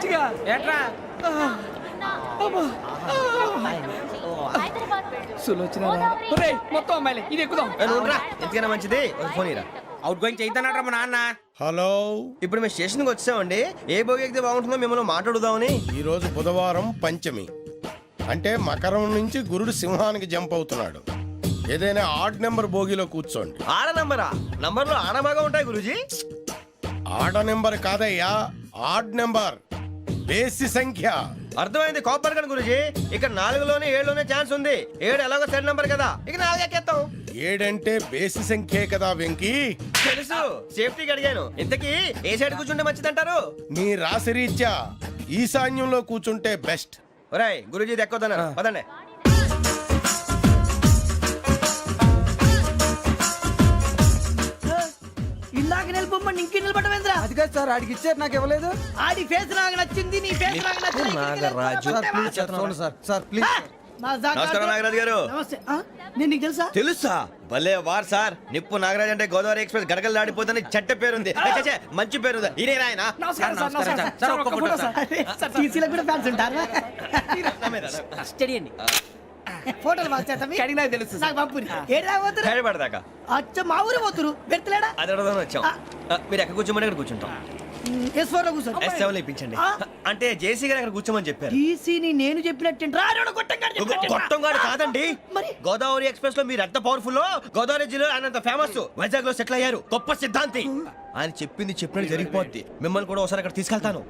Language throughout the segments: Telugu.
పిచ్చిగా ఏట్రా సులోచన మొత్తం అమ్మాయిలే ఇది ఎక్కుదాం. ఎందుకైనా మంచిది ఒక ఫోన్ ఇరా. అవుట్ గోయింగ్ చేద్దానట్రా మా నాన్న. హలో, ఇప్పుడు మేము స్టేషన్కి వచ్చామండి. ఏ బోగి ఎక్కితే బాగుంటుందో మిమ్మల్ని మాట్లాడుదామని. ఈరోజు బుధవారం పంచమి, అంటే మకరం నుంచి గురుడు సింహానికి జంప్ అవుతున్నాడు. ఏదైనా ఆడ్ నెంబర్ బోగిలో కూర్చోండి. ఆడ నంబరా? నంబర్లో ఆడ బాగా ఉంటాయి గురూజీ. ఆడ నెంబర్ కాదయ్యా, ఆడ్ నెంబర్, బేసి సంఖ్య. అర్థమైంది కాపర్ కానీ గురూజీ. ఇక్కడ 4లోనే 7లోనే ఛాన్స్ ఉంది. 7 ఎలాగో సెడ్ నంబర్ కదా, ఇక 4 ఎక్కేస్తాం. 7 అంటే బేసి సంఖ్యే కదా వెంకీ. తెలుసు, సేఫ్టీకి అడిగాను. ఇంతకీ ఏ సైడ్ కూర్చుంటే మంచిదంటారు? నీ రాశి రీత్యా ఈశాన్యంలో కూర్చుంటే బెస్ట్. ఒరేయ్ గురూజీ దెక్కొద్దన్నారు పదండి. ఇలాగ నిలబొమ్మని ఇంకే నిలబడమేంద్రా? అది కాదు సార్, ఆడికి ఇచ్చారు నాకు ఇవ్వలేదు. ఆడి ఫేస్ నాకు నచ్చింది, నీ ఫేస్ నాకు నచ్చింది. నాగరాజు. Sir please. నమస్కారం నాగరాజు గారు. నమస్తే. నేను నీకు తెలుసా? తెలుసా? భలే వార్ సార్. నిప్పు నాగరాజ్ అంటే గోదావరి ఎక్స్ప్రెస్ గడగలు దాడిపోతుంది చెట్ట పేరుంది. మంచి పేరుంది. ఇదే ఆయన. టీసీలో కూడా ఫ్యాన్స్ ఉంటారు. స్టడీ అండి. ఫోటోలు కడిగినా తెలుసు నాకు పంపుని. ఏడా పోతురు? హైదరాబాద్ అచ్చ మా ఊరు పోతురు. పెడతలేడా? అది అడగదామని వచ్చాం. మీరు ఎక్కడ కూర్చోమని అక్కడ కూర్చుంటాం. S4 లో కూర్చో. S7 ఇప్పించండి. అంటే జేసీ గారు అక్కడ కూర్చోమని చెప్పారు. టీసీని నేను చెప్పినట్టు గొట్టంగాడు కాదండి. మరి గోదావరి ఎక్స్ప్రెస్ లో మీరు ఎంత పవర్ఫుల్. గోదావరి జిల్లా ఆయన ఫేమస్. వైజాగ్ లో సెటిల్ అయ్యారు. గొప్ప సిద్ధాంతి. ఆయన చెప్పింది చెప్పినట్టు జరిగిపోద్ది. మిమ్మల్ని కూడా ఒకసారి అక్కడ తీసుకెళ్తాను.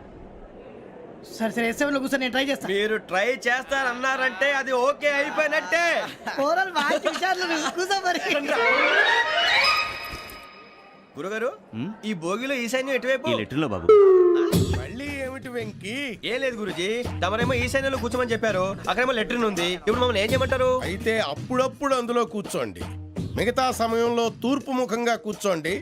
సరే సరే S7 లో కూర్చో, నేను ట్రై చేస్తాను. మీరు ట్రై చేస్తారన్నారంటే అది ఓకే అయిపోయినట్టే. ఓవరాల్ బాగా చూశారు. కూర్చో మరి. గురుగారు, ఈ భోగిలో ఈశాన్యం ఎటువైపు? లెటర్లో బాబు. మళ్ళీ ఏమిటి వెంకీ? ఏం లేదు గురుజీ, తమరేమో ఈశాన్యంలో కూర్చోమని చెప్పారు. అక్కడేమో లెటర్ ఉంది. ఇప్పుడు మమ్మల్ని ఏం చేయమంటారు? అయితే అప్పుడప్పుడు అందులో కూర్చోండి. మిగతా సమయంలో తూర్పు ముఖంగా కూర్చోండి.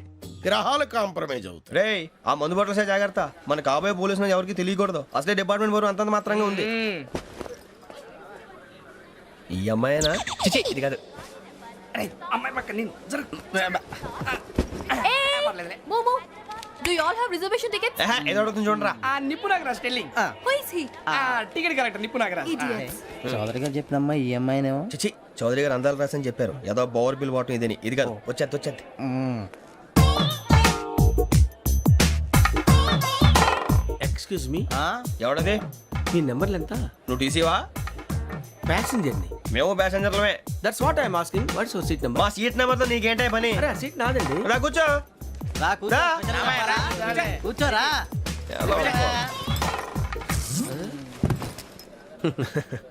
గ్రహాలు కాంప్రమైజ్ అవుతాయి. రే, ఆ మందు బట్టలసే జాగ్రత్త. మన కాబోయే పోలీసులు ఎవరికి తెలియకూడదు. అసలే డిపార్ట్మెంట్ బోరు అంతంత మాత్రంగా ఉంది. ఈ అమ్మాయినా? చిచి, ఇది కాదు. అమ్మాయి పక్క నేను Momo, do you all have reservation tickets? ఏదో అడుగుతుంది చూడరా. ఆ నిప్పు Nagaraj telling. Who is he? Ticket correct నిప్పు నాగరాజ్. Idiots. చౌదరి గారు చెప్పినమ్మా ఈ అమ్మాయినేమో. చిచి, చౌదరి గారు అందాలు రాసని చెప్పారు. ఏదో బోర్ బిల్ వాటం ఇదని. ఇది కాదు, వచ్చేది. Excuse me, ఎవడది? మీ నెంబర్లు ఎంత? నువ్వు టీసీవా? ప్యాసింజర్ ని. మేము ప్యాసెంజర్లమే. That's what I'm asking. What's your seat number? మా సీట్ నెంబర్ తో నీకేంటే పని? అరే ఆ సీట్ నాదండి. రా కూర్చో. రా. కూర్చోరా.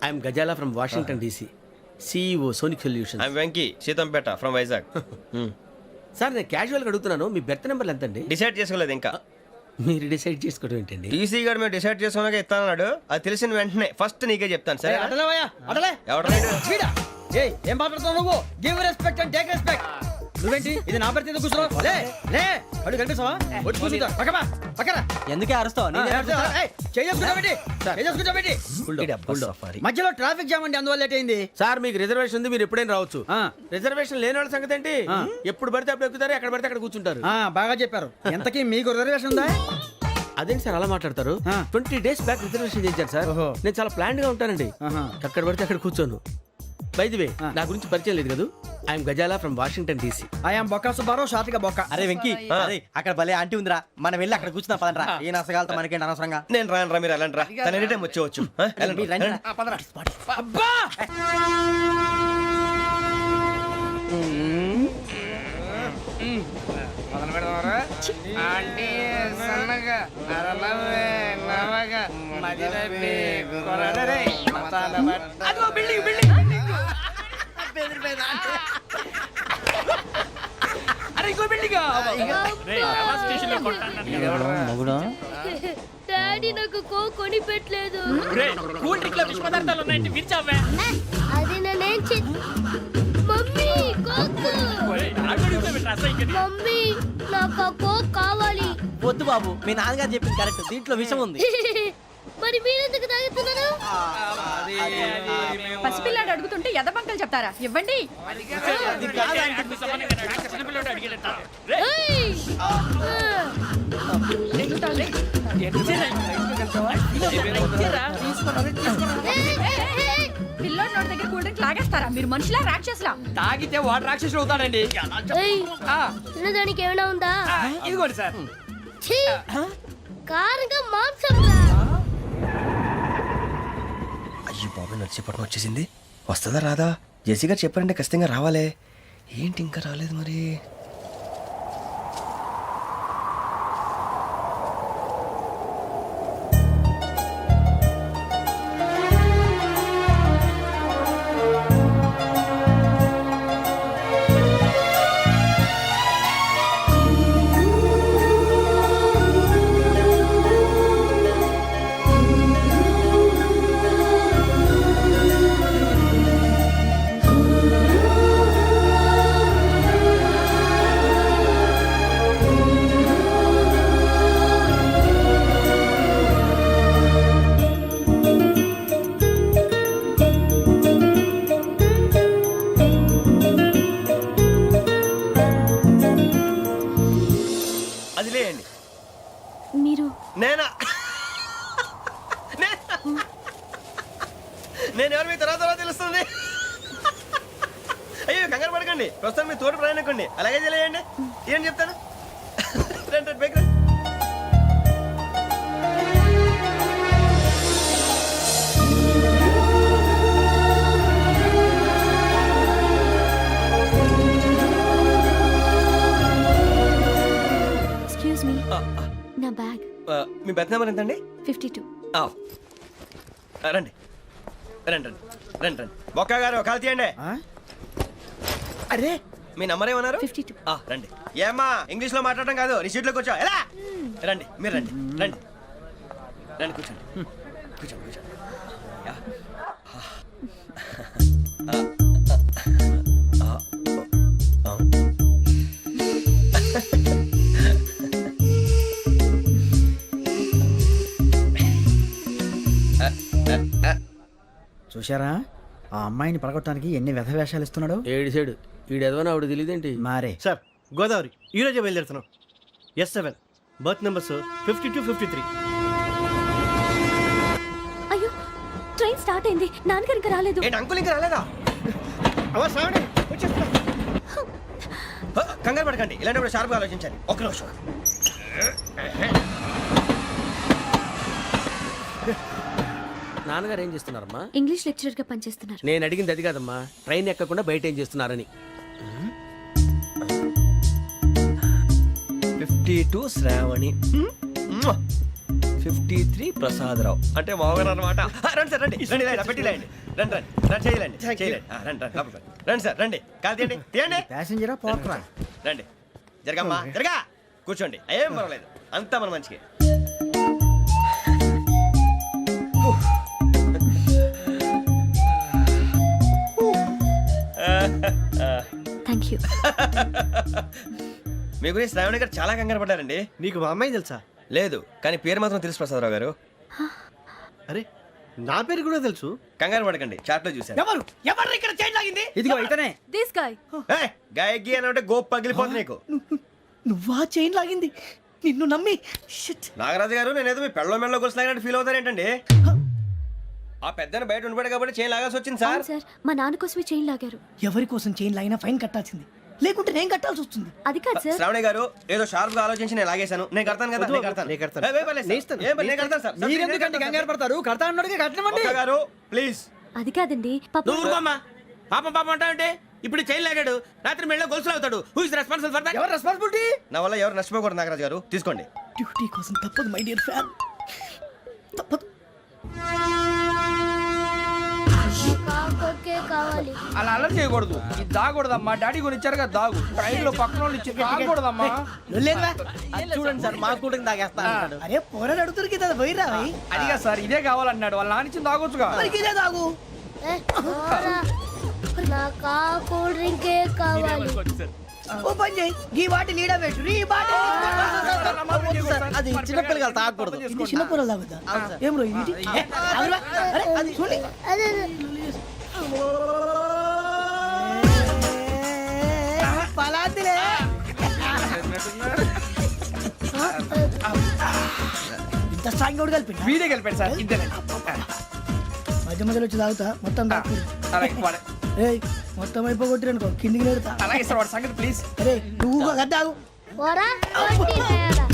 I'm Gazala from Washington DC, CEO Sonic Solutions. I'm Venky, Seethampeta from Vizag. Sir నేను క్యాజువల్గా అడుగుతున్నాను, మీ బెర్త్ నెంబర్లు ఎంత అండి? డిసైడ్ చేసుకోలేదు ఇంకా. మీరు డిసైడ్ చేసుకోవడం ఏంటండి? టీసీ గారు మేము డిసైడ్ చేసుకున్నాక ఇస్తానన్నాడు. అది తెలిసిన వెంటనే ఫస్ట్ నీకే చెప్తాను. సరే ఎవడ ఏం మాట్లాడుతున్నావు నువ్వు? Give respect and take respect. నువ్వేంటి ఇది నా పరిస్థితి కూర్చున్నావు? లే లే, అడుగు కనిపిస్తావా? వచ్చి కూర్చుంటా. పక్కన ఎందుకే అరుస్తావు? మధ్యలో ట్రాఫిక్ జామ్ అండి, అందువల్ల లేట్ అయింది. సార్ మీకు రిజర్వేషన్ ఉంది, మీరు ఎప్పుడైనా రావచ్చు. రిజర్వేషన్ లేని వాళ్ళ సంగతి ఏంటి? ఎప్పుడు పడితే అప్పుడు ఎక్కుతారు, ఎక్కడ పడితే అక్కడ కూర్చుంటారు. బాగా చెప్పారు. ఎంతకీ మీకు రిజర్వేషన్ ఉందా? అదేంటి సార్ అలా మాట్లాడతారు? 20 days బ్యాక్ రిజర్వేషన్ చేశారు సార్. నేను చాలా ప్లాన్డ్ గా ఉంటానండి. అక్కడ పడితే అక్కడ కూర్చోను. బై ది వే, నా గురించి పరిచయం లేదు కదా. I'm Gazala from Washington DC. I'm Bokka Subbarao, షాతిక బొక్క. అరే వెంకీ, అక్కడ భలే ఆంటీ ఉందిరా, మనం వెళ్ళి అక్కడ కూర్చున్నా పదంరా. ఏ నసగాలతో మనకేంటి అనవసరంగా. నేను రాను రా, మీరు వెళ్ళండి రా. తన ఎనీ టైం వచ్చేవచ్చు. అబ్బా మొదలు పెడదామరా? ఆంటీ సన్నగా నరలవే నవగా మదిరపి కొరడరే మతాల బట్ట. అదిగో బిల్డింగ్ బిల్డింగ్. అరే ఇంకో బిల్డింగ్. డాడీ నాకు కోక్ కొని పెట్టలేదు. కూల్ డ్రింక్ లో విష పదార్థాలు ఉన్నాయంటే విరిచావే. అది నేనేం మమ్మీ కోక్. మమ్మీ నాకు కోక్ కావాలి. వద్దు బాబు, మీ నాన్నగారు చెప్పింది కరెక్ట్, దీంట్లో విషయం ఉంది. మరి మీరెందుకు తాగుతున్నారు? పసిపిల్లాడు అడుగుతుంటే ఎదబంకలు చెప్తారా? ఇవ్వండి. పిల్లోడి నోటి దగ్గర కూల్ డ్రింక్ లాగేస్తారా మీరు మనుషులా రాక్షసులా? తాగితే వాడు రాక్షసుడు అవుతాడండి. ఆ, తినడానికి ఏమైనా ఉందా? ఆ, ఇదిగోండి సార్. ఛీ! కారంగా మాంసం రా. అయ్యి బాబు నడిచేపట్నం వచ్చేసింది. వస్తుందా రాదా? జెసి గారు చెప్పారంటే ఖచ్చితంగా రావాలే. ఏంటి ఇంకా రాలేదు మరి? అది లేయండి. మీరు నేనా? నేను ఎవరు మీ తర్వాత తెలుస్తుంది. అయ్యో కంగారు పడకండి, ప్రస్తుతం మీ తోటి ప్రయాణకండి. అలాగే తెలియండి. ఏం చెప్తాను. రండి రండి, బైక్ రండి. ఎక్స్క్యూజ్ మీ, నా బ్యాగ్. మీ బెత్ నెంబర్ ఎంతండి? 52. రండి రండి రండి రండి రండి. బొక్క గారు కాల్ తీయండి. అరే మీ నంబర్ ఏమన్నారు? 52. రండి. ఏమ్మా ఇంగ్లీష్ లో మాట్లాడడం కాదు, నీ సీట్లో కూర్చో. ఎలా రండి, మీరు రండి రండి రండి, కూర్చోండి కూర్చోండి కూర్చోండి. యా. చూశారా ఆ అమ్మాయిని పడగొట్టడానికి ఎన్ని వ్యధ వేషాలు ఇస్తున్నాడు. ఏడు సైడు ఈడు ఎదవని ఆవిడ తెలియదేంటి. మారే సార్ గోదావరి ఈరోజే బయలుదేరుతున్నాం. S7 berth numbers 52, 53. అయ్యో, ట్రైన్ స్టార్ట్ అయింది. నాన్నగారు ఇంకా రాలేదు. ఏంటి అంకుల్ ఇంకా రాలేదా? కంగారు పడకండి, ఇలాంటప్పుడు షార్ప్గా ఆలోచించాలి. ఒక్క నిమిషం. నాన్నగారు ఏం చేస్తున్నారమ్మా? ఇంగ్లీష్ లెక్చరర్ గా పనిచేస్తున్నారు. నేను అడిగింది అది కాదమ్మా, ట్రైన్ ఎక్కకుండా బయట ఏం చేస్తున్నారని. 52 శ్రావణి, 53 ప్రసాదరావు అంటే మామగారు అనమాట. రండి సార్ రండి రండి, ఇలా పెట్టి లేండి. రండి రండి రండి, చేయలేండి చేయలేండి. రండి రండి లోపలికి రండి. రండి సార్ రండి, కాదు తీయండి తీయండి. ప్యాసింజరా పోట్రా. రండి జరగమ్మా జరగా, కూర్చోండి. ఏం పర్వాలేదు, అంతా మన మంచికి. Thank you. మీ గురించి శ్రావణి గారు చాలా కంగారు పడ్డారండి. నీకు మా అమ్మాయి తెలుసా? లేదు, కానీ పేరు మాత్రం తెలుసు ప్రసాదరావు గారు. అరే నా పేరు కూడా తెలుసు. కంగారు పడకండి, చాట్ లో చూసాను. ఎవరు ఎవరు ఇక్కడ చైన్ లాగింది? ఇదిగో ఇతనే. This guy. గాయకి అని అంటే గోప్ పగిలిపోతుంది నీకు. నువ్వా చైన్ లాగింది? నిన్ను నమ్మి షిట్. నాగరాజు గారు, నేనేదో మీ పెళ్ళ మెళ్ళలో గురిసిలాగినట్టు ఫీల్ అవుతారేంటండి? ఆ పెద్దని బయట ఉండిపోయాడు కాబట్టి చైన్ లాగాల్సి వచ్చింది సార్. అవును సార్, మా నాన్న కోసమే చైన్ లాగారు. ఎవరి కోసం చైన్ లాగినా ఫైన్ కట్టాల్సింది, లేకుంటే నేను కట్టాల్సి వస్తుంది. అది కాదు సార్. శ్రావణి గారు ఏదో షార్ప్ గా ఆలోచించి నేను లాగేశాను. నేను కడతాను కదా, నేను కడతాను. నేను కడతాను. ఏ, ఏ పర్లేదు సార్. నేను ఇస్తాను. ఏ పర్లేదు, నేను కడతాను సార్. మీరెందుకంటే కంగారు పడతారు? కడతా అన్నాడుగా కట్టమండి. ఒక్క గారు ప్లీజ్. అది కాదండి, పాప. నువ్వు ఊరుకోమ్మా. పాపం పాపం అంటావంటే ఇప్పుడు చైన్ లాగాడు, రాత్రి మెళ్ళ గొలుసులు అవుతాడు. Who is responsible for that? ఎవరు రెస్పాన్సిబిలిటీ? నా వల్ల ఎవరు నష్టపోకూడదు నాగరాజు గారు, తీసుకోండి. డ్యూటీ కోసం తప్పదు మై డియర్ ఫ్యాన్, తప్పదు. కాకొక్కే కావాలి. అలా అలర్ చేయకూడదు. ఇది దాగకూడదమ్మా. డాడీ కొని ఇచ్చారు కదా, దాగు. ట్రైన్ లో పక్కన వాళ్ళు ఇచ్చి దాగకూడదమ్మా. చూడండి సార్, మా కూడా తాగేస్తా అన్నాడు. అరే పోరాడు అడుగుతారు కదా, పోయిరా అడిగా సార్. ఇదే కావాలన్నాడు, వాళ్ళ నానిచ్చింది తాగొచ్చుగా. ఇదే తాగు. ఏ, పోరా. నాకు ఆ కూల్ డ్రింకే కావాలి. ఓ పని చేయి, ఈ బాటిల్ ఈడ పెట్టు. ఈ బాటిల్ అది చిన్నపిల్లలు తాగకూడదు. ఇది చిన్న పొరలు తాగుతా. ఏం రో ఇది? అరే అది చూడండి. అదే పలాతిలే. ఇంత స్ట్రాంగ్ కూడా కలిపి వీడే కలిపాడు సార్ ఇంతనే మధ్య మధ్యలో వచ్చి తాగుతా మొత్తం అలాగే ఏయ్ మొత్తం అయిపోగొట్టిరనుకో కిందికి నేడుతా అలాగే సార్ వాడి సంగతి ప్లీజ్ అరే నువ్వు కదా తాగు పోరా కొట్టి తేడా.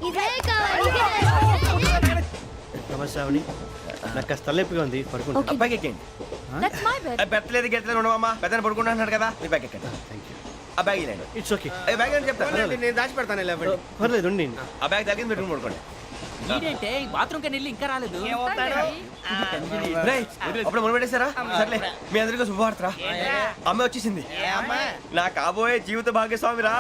ఇదే కావాలి ఇదే. నమస్తే శ్రావణి నాకు కాస్త తలెప్పిగా ఉంది పడుకుంటా బ్యాగ్ ఎక్కండి. That's my bed. పెట్టలేదు గెట్టలేదు ఉండవమ్మా పెద్దని పడుకుంటున్నాడు కదా మీ బ్యాగ్ ఎక్కండి. ఆ బ్యాగ్ ఇలాండి ఇట్స్ ఓకే బ్యాగ్ అని చెప్తాను నేను దాచి పెడతాను. పర్లేదు ఉండి ఆ బ్యాగ్ తగ్గింది పెట్టుకుని పడుకోండి. బాత్రూమ్ కని ఇంకా రాలేదు రేయ్, అప్పుడు మొదలు పెట్టేశారా? సర్లే మీ అందరికీ శుభవార్తరా, అమ్మ వచ్చేసింది. నా కాబోయే జీవిత భాగ్యస్వామిరా.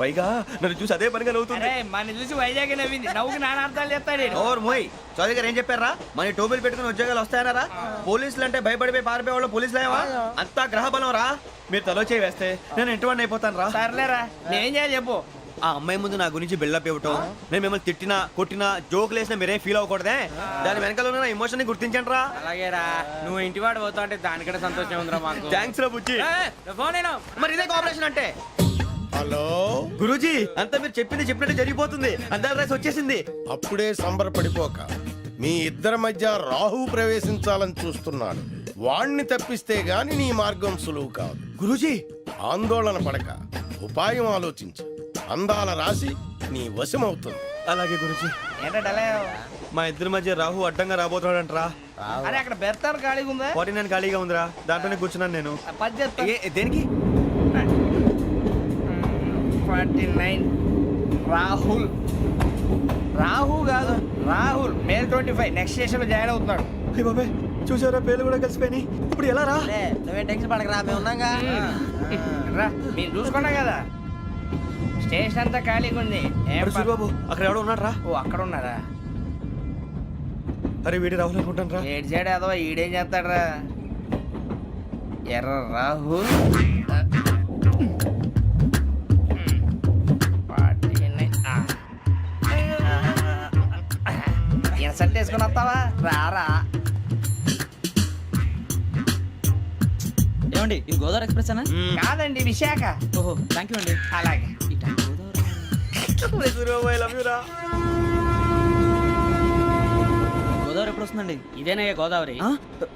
పైగా నన్ను చూసి అదే పనిగా నవ్వుతుంది. మన చూసి వైజాగ్ నవ్వింది నవ్వుకి నాన్న అర్థాలు చెప్తాడు ఓర్ మోయ్ చౌదరి గారు ఏం చెప్పారా? మన టోబీలు పెట్టుకుని ఉద్యోగాలు వస్తాయనరా? పోలీసులు అంటే భయపడిపోయి పారిపోయే వాళ్ళు పోలీసులు ఏవా? అంతా గ్రహ బలం రా. మీరు తలో చేయి వేస్తే నేను ఇంటివాడిని అయిపోతాను రా. సర్లేరా నేనేం చేయాలి చెప్పు. ఆ అమ్మాయి ముందు నా గురించి బిల్డప్ ఇవ్వటం, నేను మిమ్మల్ని తిట్టినా కొట్టినా జోకులు వేసినా మీరేం ఫీల్ అవ్వకూడదే. దాని వెనకాల ఉన్న ఎమోషన్ ని గుర్తించండి రా. అలాగేరా నువ్వు ఇంటి వాడు పోతా అంటే దానికంటే సంతోషం ఉందిరా మాకు. థ్యాంక్స్ రా బుజ్జి. ఫోన్ మరి ఇదే కోఆపరేషన్ అంటే. హలో గురూజీ అంతా మీరు చెప్పింది చెప్పినట్టు జరిగిపోతుంది. అందాల రైస్ వచ్చేసింది. అప్పుడే సంబరపడిపోక మీ ఇద్దరి మధ్య రాహు ప్రవేశించాలని చూస్తున్నాడు. వాణ్ణి తప్పిస్తే గాని నీ మార్గం సులువు కాదు. గురూజీ ఆందోళన పడక ఉపాయం ఆలోచించు. అందాల రాశి నీ వశమవుతుంది. అలాగే గురూజీ. ఏంటంటే మా ఇద్దరి మధ్య రాహు అడ్డంగా రాబోతున్నాడంట్రా. అరే అక్కడ బెర్తాను ఖాళీగా ఉందా? 49 ఖాళీగా ఉందిరా, దాంట్లోనే కూర్చున్నాను నేను. పది చెప్తా దేనికి? 49 రాహుల్. రాహు కాదు రాహుల్. మే 25 నెక్స్ట్ స్టేషన్ లో జాయిన్ అవుతున్నాడు. అయ్య బాబాయ్ చూసారా, పేర్లు కూడా కలిసిపోయినాయి. ఇప్పుడు ఎలా రా? నువ్వే టెన్షన్ పడకరా మేము ఉన్నాగా. రా మీరు చూసుకున్నా కదా స్టేషన్ అంతా ఖాళీగా ఉంది. ఏం అరే సూరిబాబు అక్కడ ఎవడో ఉన్నాడు రా. ఓ అక్కడ ఉన్నారా? అరే వీడి రాహుల్ అనుకుంటాను రా. ఏడు సైడ్ ఏదో ఈడేం చేస్తాడరా? ఎర్ర రాహుల్. ఇన్సర్ట్ వేసుకుని వస్తావా? రారా. ఏమండి ఇది గోదావరి ఎక్స్ప్రెస్ అనా? కాదండి విశాఖ. ఓహో థ్యాంక్ యూ అండి. అలాగే సూరిబాబు ఐ లవ్ యు రా. గోదావరి ఎప్పుడు వస్తుందండి? ఇదేనయ్య గోదావరి.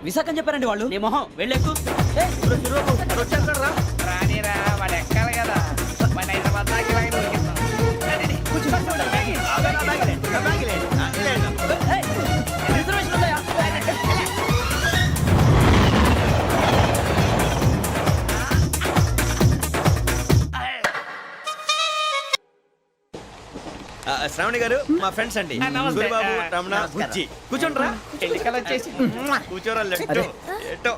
విశాఖ అని చెప్పారండి వాళ్ళు. నీ మొహం వెళ్ళెక్కు. రానిరా వాడు ఎక్కాలి కదా. మన హైదరాబాద్ దాకా ఇలాగే దొరికిస్తాం. రండి, కూర్చో. రిజర్వేషన్ ఉన్నాయా? శ్రావణి గారు మా ఫ్రెండ్స్ అండి. నమస్తే. సూరిబాబు, రమణ, బుజ్జి. కూర్చోండి రా. ఎన్నికలు వచ్చేసి కూర్చోరా. లెట్టో ఎట్టో.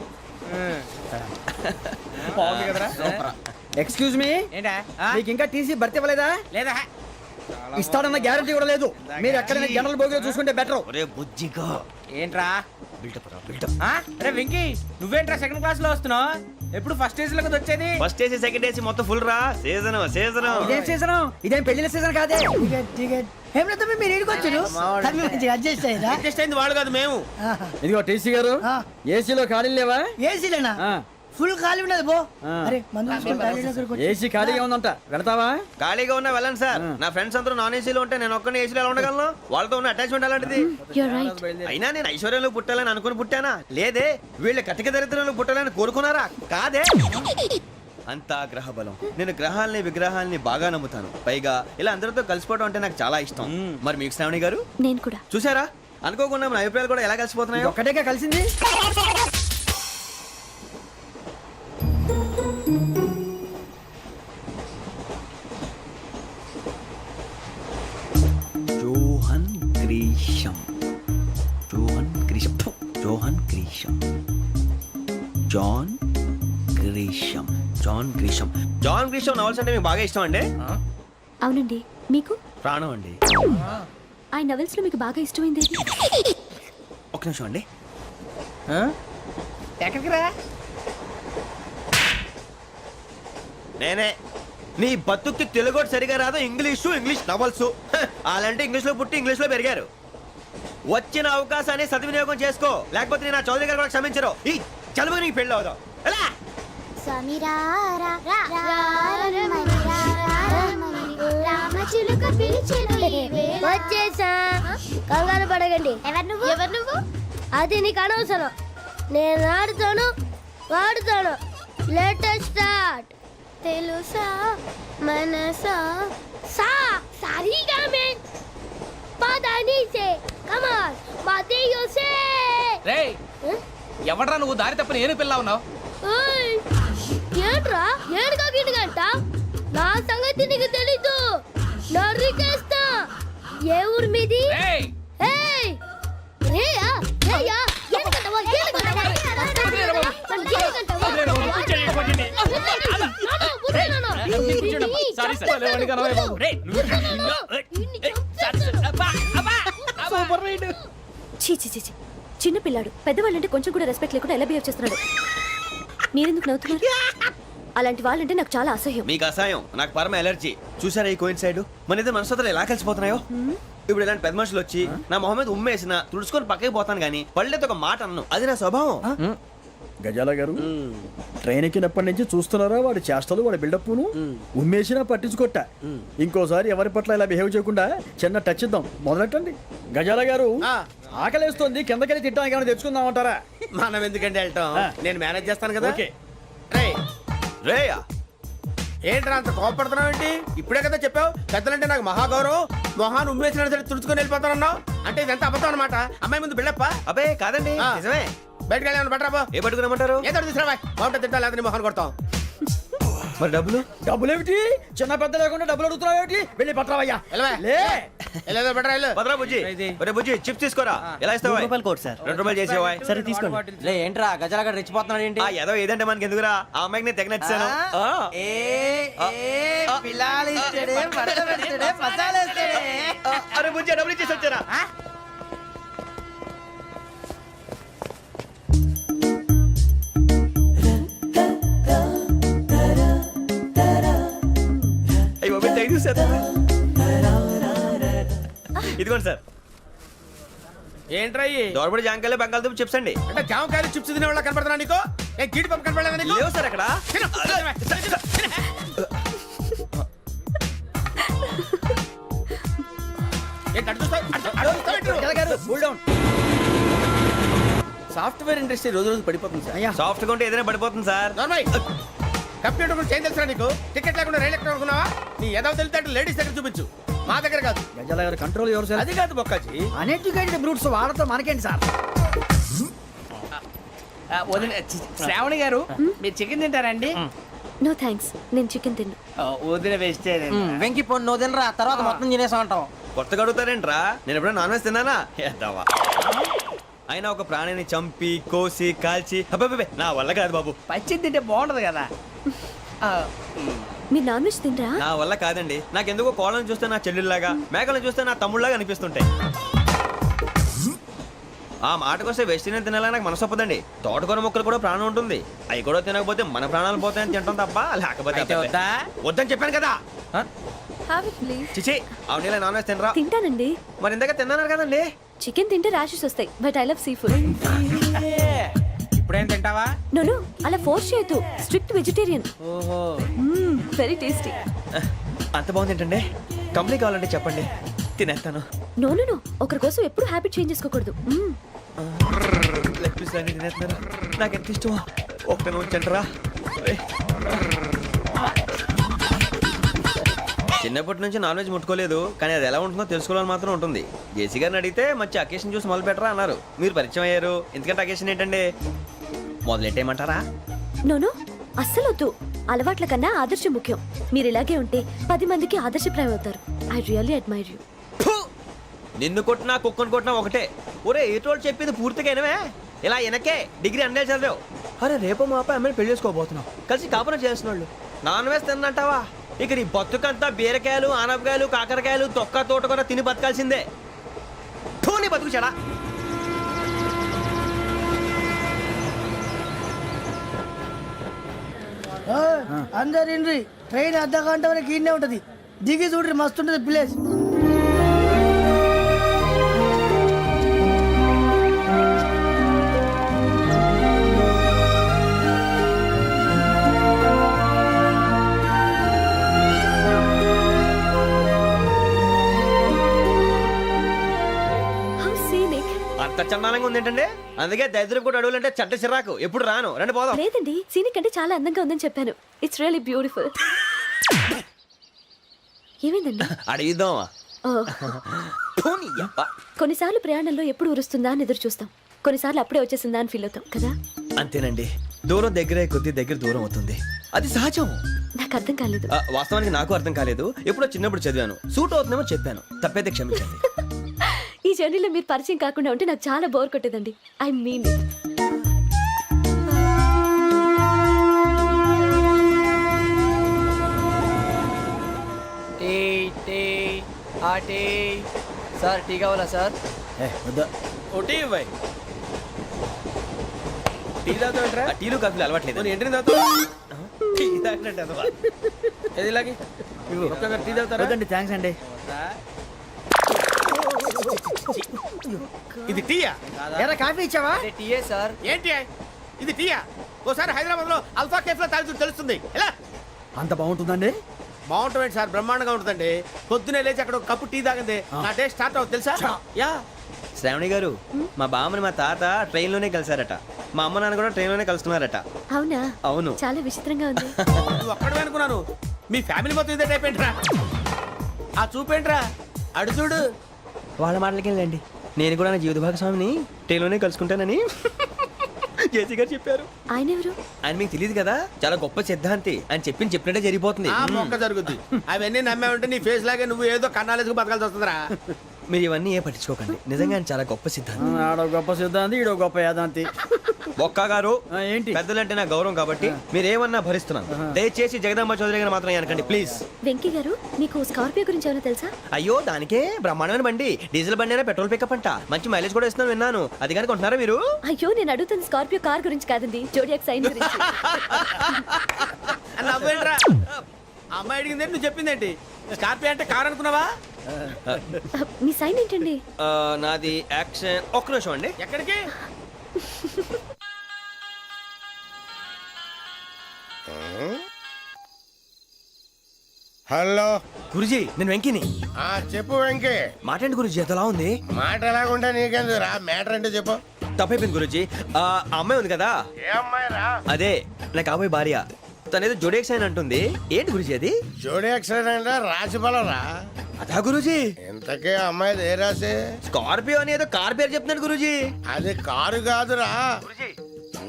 బాగుంది కదరా? ఎక్స్క్యూజ్ మీ, ఏంటా? మీకు ఇంకా టీసీ భర్తీ ఇవ్వలేదా? లేదా ఇస్తాడన్న గ్యారంటీ కూడా లేదు. మీరు ఎక్కడైనా జనరల్ బోగిలో చూసుకుంటే బెటర్. ఒరే బుజ్జిగా ఏంట్రా? బిల్డప్ రా బిల్డప్. అరే వెంకీ నువ్వేంట్రా సెకండ్ క్లాస్ లో వస్తున్నావు? ఎప్పుడు ఫస్ట్ ఏజ్ లో వచ్చేది? ఫస్ట్ ఏసీ సెకండ్ ఏసీ మొత్తం ఫుల్ రా. Season season. ఇదేం సీజన్? ఇదేం పెళ్లిన సీజన్ కాదే. అడ్జస్ట్ అడ్జస్ట్ అయింది వాళ్ళు కాదు మేము. ఇదిగో టీసీ గారు, ఏసీలో ఖాళీలు లేవా? ఏసీలేనా? ఆ. ఫుల్ ఖాళీ ఉన్నది పో. ఆ. అరే మందు ఏసీ ఖాళీగా ఉందంట, వెళతావా? ఖాళీగా ఉన్నా వెళ్ళండి సార్. నా ఫ్రెండ్స్ అందరూ నాన్ ఏసీలో ఉంటే నేను ఒక్కనే ఏసీలో ఎలా ఉండగలను? వాళ్ళతో ఉన్న అటాచ్మెంట్ అలాంటిది. అయినా నేను ఐశ్వర్యంలో పుట్టాలని అనుకుని పుట్టానా? లేదే. వీళ్ళ కటిక దరిద్రంలో పుట్టాలని కోరుకున్నారా? కాదే. అంతా గ్రహ బలం. నేను గ్రహాలని విగ్రహాలని బాగా నమ్ముతాను. పైగా ఇలా అందరితో కలిసిపోవడం అంటే నాకు చాలా ఇష్టం. మరి మీకు శ్రావణి గారు? నేను కూడా. చూసారా, అనుకోకుండా మన అభిప్రాయాలు కూడా ఎలా కలిసిపోతున్నాయో. ఒక్కటేగా కలిసింది. Johan Grisham. Johan Grisham. Johan Grisham. John Grisham. John Grisham. John Grisham novels అంటే మీకు బాగా ఇష్టం అండి? అవునండి. మీకు? ప్రాణం అండి. ఆ నవెల్స్ లో మీకు బాగా ఇష్టమైంది? ఒక నిమిషం అండి. ఎక్కడికి రా? నేనే. నీ బతుక్కి తెలుగు సరిగా రాదు, ఇంగ్లీష్ నవల్స్. అలాంటి ఇంగ్లీష్ లో పుట్టి ఇంగ్లీష్ లో పెరిగారు. వచ్చిన అవకాశాన్ని సద్వినియోగం చేసుకో, లేకపోతే నేను ఆ చౌదరి గారు కూడా క్షమించరు. ఈ చదువు నీకు పెళ్ళి అవుదాం. ఎలా? వచ్చేసా కంగారు పడకండి. ఎవరు నువ్వు? అది నీకు అనవసరం. నేను ఆడుతాను, వాడుతాను. Latest start. తెలుసా మనసా సా సారీగా మే పదని సే కమాన్ బాతియో సే. రేయ్ ఎవడ్రా నువ్వు దారి తప్పని ఏను పిల్ల ఉన్నావు? ఓయ్ ఏంట్రా ఏడుగా గిడుగంట? నా సంగతి నీకు తెలీదు. నరికేస్తా. ఏ ఊరు మీది? రేయ్ ఏయ్ రేయా రేయా ఏడుగంటవా ఏడుగంటవా సారీ సార్ సూపర్ రైడ్. చీ చీ చీ చీ. చిన్న పిల్లాడు పెద్దవాళ్ళంటే కొంచెం కూడా రెస్పెక్ట్ లేకుండా ఎలా బిహేవ్ చేస్తున్నాడు. మీరెందుకు నవ్వుతున్నారు? అలాంటి వాళ్ళంటే నాకు చాలా అసహ్యం. మీకు అసహాయం, నాకు పరమ ఎలర్జీ. చూసారా ఈ కోయిన్ సైడ్ మన ఇద్దరు మనసుతో ఎలా కలిసిపోతున్నాయో. ఇప్పుడు ఇలాంటి పెద్ద మనుషులు వచ్చి నా మొహం మీద ఉమ్మేసిన తుడుచుకొని పక్కకి పోతాను కానీ పళ్ళేతో ఒక మాట అన్ను. అది నా స్వభావం. గజాల గారు ట్రైన్ ఎక్కినప్పటి నుంచి చూస్తున్నారా వాడి చేష్టలు, వాడి బిల్డప్ను. ఉమ్మేసినా పట్టించుకోట. ఇంకోసారి ఎవరి పట్ల ఇలా బిహేవ్ చేయకుండా చిన్న టచ్ ఇద్దాం. మొదలెట్టండి. గజాల గారు ఆకలేస్తోంది, కిందకెళ్ళి తిట్టడానికి ఏమైనా తెచ్చుకుందామంటారా? మనం ఎందుకంటే వెళ్తాం, నేను మేనేజ్ చేస్తాను కదా. ఓకే. రేయా ఏంట్రా అంత కోపడుతున్నావు ఏంటి? ఇప్పుడే కదా చెప్పావు పెద్దలంటే నాకు మహాగౌరవం, మొహాన్ని ఉమ్మేసిన సరే తుడుచుకొని వెళ్ళిపోతానన్నావు. అంటే ఇదంతా అబద్ధం అనమాట. అమ్మాయి ముందు బిల్డప్ప. అబ్బే కాదండి, నిజమే. బయటకు వెళ్ళాను బట్రాబో. ఏ పట్టుకురమ్మంటారు? ఏదో తీసుకురావా. బాగుంటుంది తింటా, లేదా మొహాన్ని కొడతాం. మరి డబ్బులు? డబ్బులేమిటి? చిన్న పెద్ద లేకుండా డబ్బులు అడుగుతున్నావు ఏమిటి? వెళ్ళి పట్టరావయ్యా. లే వెళ్ళేదో బట్రా వెళ్ళు. భద్రా బుజ్జి, ఒరే బుజ్జి చిప్స్ తీసుకోరా. ఎలా ఇస్తావా? Court sir. 2 రూపాయలు చేసేవా? సరే తీసుకోండి. లే ఏంట్రా గజాల రెచ్చిపోతున్నాడు ఏంటి? ఏదో ఏదంటే మనకి ఎందుకురా, ఆ అమ్మాయికి నేను తెగ నచ్చాను. అరే బుజ్జి డబ్బులు ఇచ్చేసి వచ్చారా? అయ్యో థ్యాంక్ యూ సార్. ఇదిగోండి సార్. ఏంట్రా దోరబడి జాంకాయలు బంగాళదుంప చిప్స్ అండి. అంటే జామకాయలు చిప్స్ తినే వాళ్ళ కనపడుతున్నా నీకు? ఏ గీడి పంపు కనపడలేదా నీకు? లేవు సార్ అక్కడ. సాఫ్ట్వేర్ ఇండస్ట్రీ రోజు రోజు పడిపోతుంది సార్. సాఫ్ట్ గా ఉంటే ఏదైనా పడిపోతుంది సార్. కంప్యూటర్ గురించి ఏం తెలుసా నీకు? టికెట్ లేకుండా రైలు ఎక్కడ అనుకున్నావా? నీ ఏదో తెలితే లేడీస్ దగ్గర చూపించు, మా దగ్గర కాదు. గజాల గారు కంట్రోల్ ఎవరు సార్? అది కాదు బొక్కాజీ. అన్ఎడ్యుకేటెడ్ బ్రూట్స్ వాడతాం మనకేంటి సార్? శ్రావణి గారు మీరు చికెన్ తింటారండి? నో థ్యాంక్స్, నేను చికెన్ తిన్ను. వదిన వెజిటేరియన్. వెంకి పొన్ను నువ్వు తినరా, తర్వాత మొత్తం తినేసా ఉంటాం. కొత్తగా అడుగుతారేంట్రా? నేను ఎప్పుడైనా నాన్ వెజ్ తిన్నానా? ఎద్దావా. అయినా ఒక ప్రాణిని చంపి కోసి కాల్చి అబ్బబ్బే నా వల్ల కాదు బాబు. పచ్చి తింటే బాగుంటది కదా. మీరు నాన్ వెజ్ తినరా? నా వల్ల కాదండి. నాకెందుకో కోళ్ళని చూస్తే నా చెల్లెల్లాగా, మేకలను చూస్తే నా తమ్ముళ్ళలాగా అనిపిస్తుంటాయి. ఆ మాటకొస్తే వెజిటేరియన్ తినాలని నాకు మనసు ఒప్పదండి. తోటకూర మొక్కలు కూడా ప్రాణం ఉంటుంది. అవి కూడా తినకపోతే మన ప్రాణాలు పోతాయని తింటాం తప్ప లేకపోతే వద్దని చెప్పాను కదా. Have it please. చిచి అవునీ నాన్ వెజ్ తినరా? తింటానండి. మరి ఇందాక తిన్నాను కదండి. చికెన్ తింటే ర్యాషెస్ వస్తాయి, but I love sea food. ఇప్పుడేం తింటావా? నో అలా ఫోర్స్ చేయొద్దు. Strict vegetarian. ఓహో వెరీ టేస్టీ. అంత బాగుంది ఏంటండి? కంప్లీట్ కావాలంటే చెప్పండి, తినేస్తాను. నో ఒకరి కోసం ఎప్పుడు హ్యాబిట్ చేంజ్ చేసుకోకూడదు. లెగ్ పీస్ అన్ని తినేస్తున్నారు. నాకు ఎంత ఇష్టమా. ఒకటే ఉంచండిరా. చిన్నప్పటి నుంచి నాన్ వెజ్ ముట్టుకోలేదు, కానీ అది ఎలా ఉంటుందో తెలుసుకోవాలని మాత్రం ఉంటుంది. జేసీ గారిని అడిగితే మంచి అకేషన్ చూసి మొదలు పెట్టరా అన్నారు. మీరు పరిచయం అయ్యారు, ఎందుకంటే అకేషన్ ఏంటండి? మొదలెట్టేయమంటారా? నో అస్సలు వద్దు. అలవాట్ల కన్నా ఆదర్శం ముఖ్యం. మీరు ఇలాగే ఉంటే 10 మందికి ఆదర్శప్రాయం అవుతారు. I really admire you. నిన్ను కొట్టినా కుక్కను కొట్టినా ఒకటే. ఒరే ఏటోళ్ళు చెప్పింది పూర్తిగా వినవే. ఇలా వెనకే డిగ్రీ అన్నే చదివావు. అరే రేపు మా అబ్బాయి అమ్మాయిని పెళ్లి చేసుకోబోతున్నావు, కలిసి కాపురం చేసిన వాళ్ళు నాన్ వెజ్ తిన్నంటావా? ఇక నీ బతుకంతా బీరకాయలు, ఆనపకాయలు, కాకరకాయలు, తొక్క తోట కూడా తిని బతకాల్సిందే. నీ బతుకు చెడా. అందరు ఇండ్రి, ట్రైన్ అర్ధ గంట వరకు ఇన్నే ఉంటది. దిగి చూడ్రి, మస్తు ఉంటది ప్లేస్. అంత చండాలంగా ఉంది ఏంటంటే అందుకే దరిద్రం కూడా అడవులంటే చెడ్డ చిరాకు ఎప్పుడు రాను రండి పోదాం లేదండి సీనిక్ అంటే చాలా అందంగా ఉందని చెప్పాను. It's really beautiful. ఏమైందండి? అడిగిద్దామా ఓ, కొన్నిసార్లు ప్రయాణంలో ఎప్పుడు ఉరుస్తుందా అని ఎదురు చూస్తాం, కొన్నిసార్లు అప్పుడే వచ్చేసిందా అని ఫీల్ అవుతాం కదా. అంతేనండి, దూరం దగ్గరే కొద్ది దగ్గర దూరం అవుతుంది, అది సహజం. నాకు అర్థం కాలేదు. వాస్తవానికి నాకు అర్థం కాలేదు, ఎప్పుడో చిన్నప్పుడు చదివాను, సూట్ అవుతుందేమో చెప్పాను, తప్పైతే క్షమించండి. ఈ జర్నీలో మీరు పరిచయం కాకుండా ఉంటే నాకు చాలా బోర్ కొట్టేదండి. I mean it. Sir tea కావాలా సార్? వద్దా. ఒకటి ఇవ్వాయి టీ తాగుతావేంట్రా? టీలు కాఫీలు అలవాట్లేదు. ఏంటి తాగుతావు? టీ తాగినట్టు అదవా. ఏది ఇలాగే ఒక్కొక్క టీ తాగుతారా? వద్దండి, థ్యాంక్స్ అండి. ఇది టీయా? ఎరా కాఫీ ఇచ్చావా? టీయే సార్. ఏంటి ఇది టీయా? ఓసారి హైదరాబాద్ లో అల్ఫా కేఫ్ లో తాగుతూ తెలుస్తుంది. ఎలా అంత బాగుంటుందండి? బాగుంటుంది సార్, బ్రహ్మాండంగా ఉంటుందండి. పొద్దునే లేచి అక్కడ ఒక కప్పు టీ తాగింది నా డే స్టార్ట్ అవుతుంది తెలుసా? యా. శ్రావణి గారు, మా బామ్మని మా తాత ట్రైన్ లోనే కలిసారట, మా అమ్మ నాన్న కూడా ట్రైన్ లోనే కలుసుకున్నారట. అవునా? అవును. చాలా విచిత్రంగా ఉంది. నువ్వు ఒక్కడే అనుకున్నాను, మీ ఫ్యామిలీ మొత్తం ఇదే టైప్ ఏంట్రా? ఆ చూపేంట్రా, అడు చూడు. వాళ్ళ మాటలకి వెళ్ళండి, నేను కూడా నా జీవిత భాగస్వామిని ట్రైన్ లోనే కలుసుకుంటానని జేసీ గారు చెప్పారు. ఆయన ఎవరు? ఆయన మీకు తెలియదు కదా, చాలా గొప్ప సిద్ధాంతి అని చెప్పినట్టే జరిగిపోతుంది. ఆ మొక్క జరుగుద్ది. అవన్నీ నమ్మే ఉంటే నీ ఫేస్ లాగే నువ్వు ఏదో కన్నాలేసుకు బతకాల్సి వస్తుందిరా. మీరు ఇవన్నీ ఏ పట్టించుకోకండి, నిజంగా ఆయన చాలా గొప్ప సిద్ధాంతి. ఆడో గొప్ప సిద్ధాంతి, ఈడో గొప్ప యాదాంతి. ఒక్క గారు, ఏంటి? పెద్దలంటే నా గౌరవం కాబట్టి మీరేమన్నా భరిస్తున్నాను. దయచేసి జగదాంబ చౌదరి గారు మాత్రం అనకండి ప్లీజ్. వెంకీ గారు, మీకు స్కార్పియో గురించి ఏమైనా తెలుసా? అయ్యో, దానికే బ్రహ్మాండమైన బండి, డీజిల్ బండి అయినా పెట్రోల్ పికప్ అంట, మంచి మైలేజ్ కూడా ఇస్తున్నాను విన్నాను. అది కానీ కొంటున్నారా మీరు? అయ్యో, నేను అడుగుతున్న స్కార్పియో కార్ గురించి కాదండి, జోడియాక్ సైన్ గురించి. నవ్వేంట్రా? అమ్మాయి అడిగిందేంటి, నువ్వు చెప్పిందేంటి? స్కార్పియో అంటే కార్ అనుకున్నావా? మీ సైన్ ఏంటండి? నాది యాక్షన్. ఒక్క నిమిషం అండి. ఎక్కడికి? హలో గురుజీ, నేను వెంకిని. చెప్పు వెంకీ. మాట్లాడండి గురుజీ, ఎంతలా ఉంది? మాట ఎలాగుంటా నీకెందుకు రా, మ్యాటర్ అంటే చెప్పు. తప్పైపోయింది గురుజీ. ఆ అమ్మాయి ఉంది కదా, ఏ అమ్మాయి రా? అదే నా కాబోయే భార్య, తనేదో జోడేక్స్ అని అంటుంది. ఏంటి గురుజీ అది? జోడి యాక్సిడెంట్ రాసి బలరా? అదా గురుజీ. ఇంతకే అమ్మాయి ఏ రాసి? స్కార్పియో అని ఏదో కార్ పేరు చెప్తున్నాడు గురుజీ. అది కారు కాదురా,